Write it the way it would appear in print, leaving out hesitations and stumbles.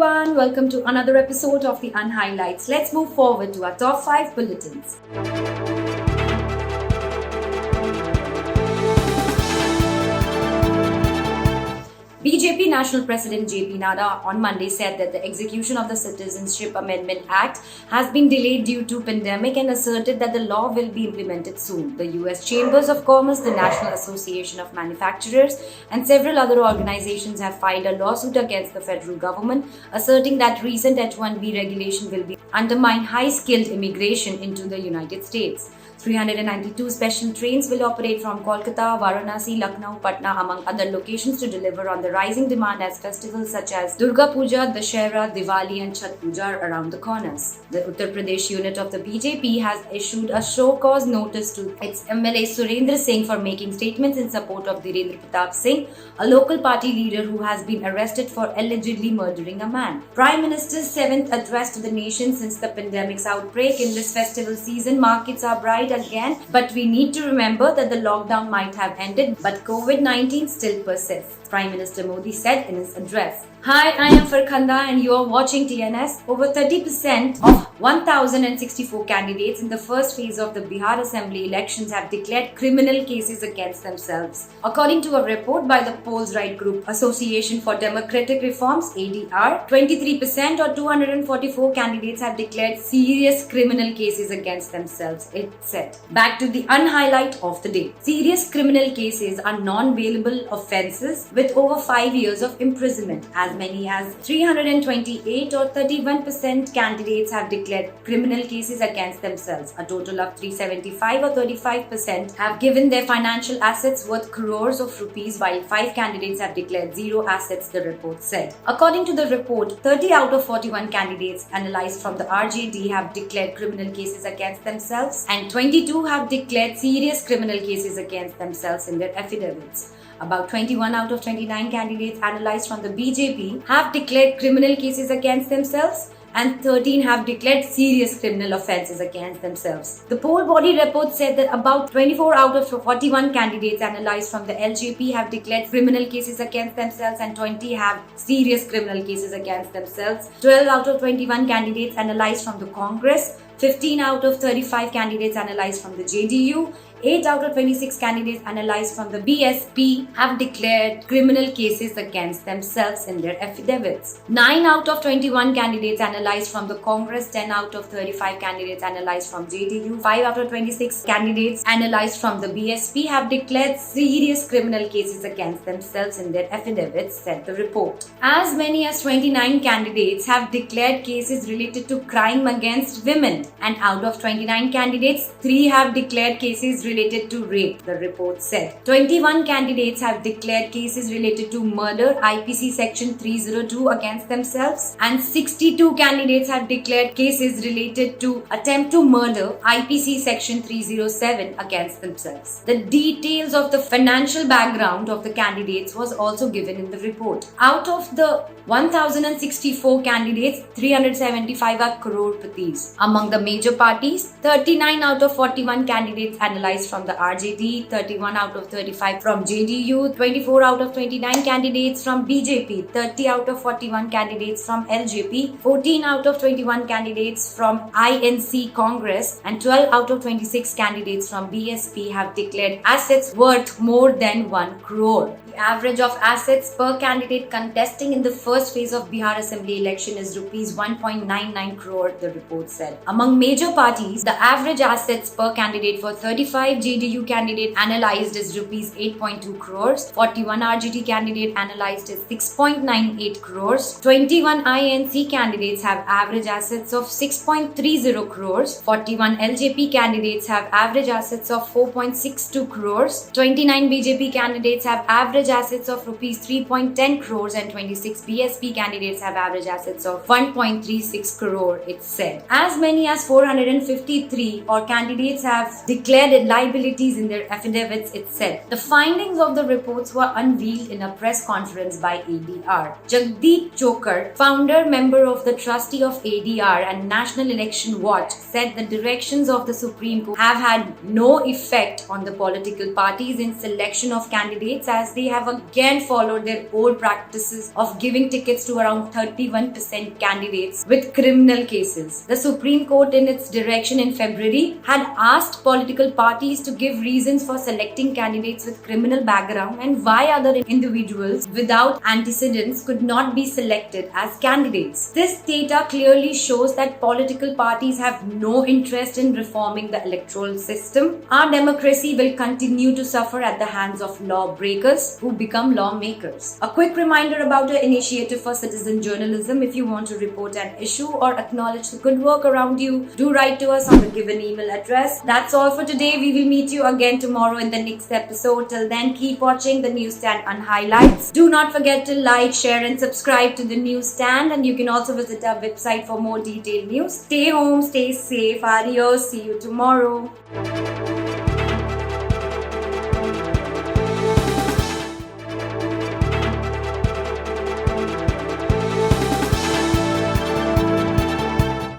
everyone, welcome to another episode of the Unhighlights. Let's move forward to our top 5 bulletins. BJP National President JP Nadda on Monday said that the execution of the Citizenship Amendment Act has been delayed due to pandemic and asserted that the law will be implemented soon. The US Chambers of Commerce, the National Association of Manufacturers, and several other organizations have filed a lawsuit against the federal government, asserting that recent H-1B regulation will undermine high-skilled immigration into the United States. 392 special trains will operate from Kolkata, Varanasi, Lucknow, Patna, among other locations to deliver on the rising demand as festivals such as Durga Puja, Dussehra, Diwali and Chhath Puja are around the corners. The Uttar Pradesh unit of the BJP has issued a show cause notice to its MLA Surendra Singh for making statements in support of Dhirendra Pratap Singh, a local party leader who has been arrested for allegedly murdering a man. Prime Minister's 7th address to the nation since the pandemic's outbreak. In this festival season, markets are bright again, but we need to remember that the lockdown might have ended, but COVID-19 still persists, Prime Minister Modi said in his address. Hi, I am Farkhanda and you are watching TNS. Over 30% of 1,064 candidates in the first phase of the Bihar Assembly elections have declared criminal cases against themselves. According to a report by the Polls Right Group Association for Democratic Reforms (ADR), 23% or 244 candidates have declared serious criminal cases against themselves, it said. Back to the unhighlight of the day. Serious criminal cases are non-bailable offences with over 5 years of imprisonment. As many as 328 or 31% candidates have declared criminal cases against themselves. A total of 375 or 35% have given their financial assets worth crores of rupees, while 5 candidates have declared zero assets, the report said. According to the report, 30 out of 41 candidates analysed from the RJD have declared criminal cases against themselves and 22 have declared serious criminal cases against themselves in their affidavits. About 21 out of 29 candidates analysed from the BJP have declared criminal cases against themselves and 13 have declared serious criminal offences against themselves. The poll body report said that about 24 out of 41 candidates analysed from the LJP have declared criminal cases against themselves and 20 have serious criminal cases against themselves. 12 out of 21 candidates analysed from the Congress, 15 out of 35 candidates analysed from the JDU, 8 out of 26 candidates analysed from the BSP have declared criminal cases against themselves in their affidavits. 9 out of 21 candidates analysed from the Congress, 10 out of 35 candidates analysed from JDU, 5 out of 26 candidates analysed from the BSP have declared serious criminal cases against themselves in their affidavits, said the report. As many as 29 candidates have declared cases related to crime against women, and out of 29 candidates, 3 have declared cases related to rape, the report said. 21 candidates have declared cases related to murder, IPC section 302 against themselves, and 62 candidates have declared cases related to attempt to murder, IPC section 307 against themselves. The details of the financial background of the candidates was also given in the report. Out of the 1,064 candidates, 375 are crore-patis. Among the major parties, 39 out of 41 candidates analysed from the RJD, 31 out of 35 from JDU, 24 out of 29 candidates from BJP, 30 out of 41 candidates from LJP, 14 out of 21 candidates from INC Congress, and 12 out of 26 candidates from BSP have declared assets worth more than 1 crore. The average of assets per candidate contesting in the first phase of Bihar Assembly election is rupees 1.99 crore, the report said. Among major parties, the average assets per candidate for 35 JDU candidate analysed is rupees 8.2 crores, 41 RJD candidate analysed is 6.98 crores, 21 INC candidates have average assets of 6.30 crores, 41 LJP candidates have average assets of 4.62 crores, 29 BJP candidates have average assets of rupees 3.10 crores and 26 BSP candidates have average assets of 1.36 crore, it said. As many as 453 candidates have declared liabilities in their affidavits, it said. The findings of the reports were unveiled in a press conference by ADR. Jagdeep Chokar, founder member of the trustee of ADR and National Election Watch, said the directions of the Supreme Court have had no effect on the political parties in selection of candidates, as they have again followed their old practices of giving tickets to around 31% candidates with criminal cases. The Supreme Court, in its direction in February, had asked political parties to give reasons for selecting candidates with criminal background and why other individuals without antecedents could not be selected as candidates. This data clearly shows that political parties have no interest in reforming the electoral system. Our democracy will continue to suffer at the hands of lawbreakers who become lawmakers. A quick reminder about our initiative for citizen journalism. If you want to report an issue or acknowledge the good work around you, do write to us on the given email address. That's all for today. We will meet you again tomorrow in the next episode. Till then, keep watching the Newsstand and highlights. Do not forget to like, share and subscribe to the Newsstand, and you can also visit our website for more detailed news. Stay home, stay safe. Adios. See you tomorrow.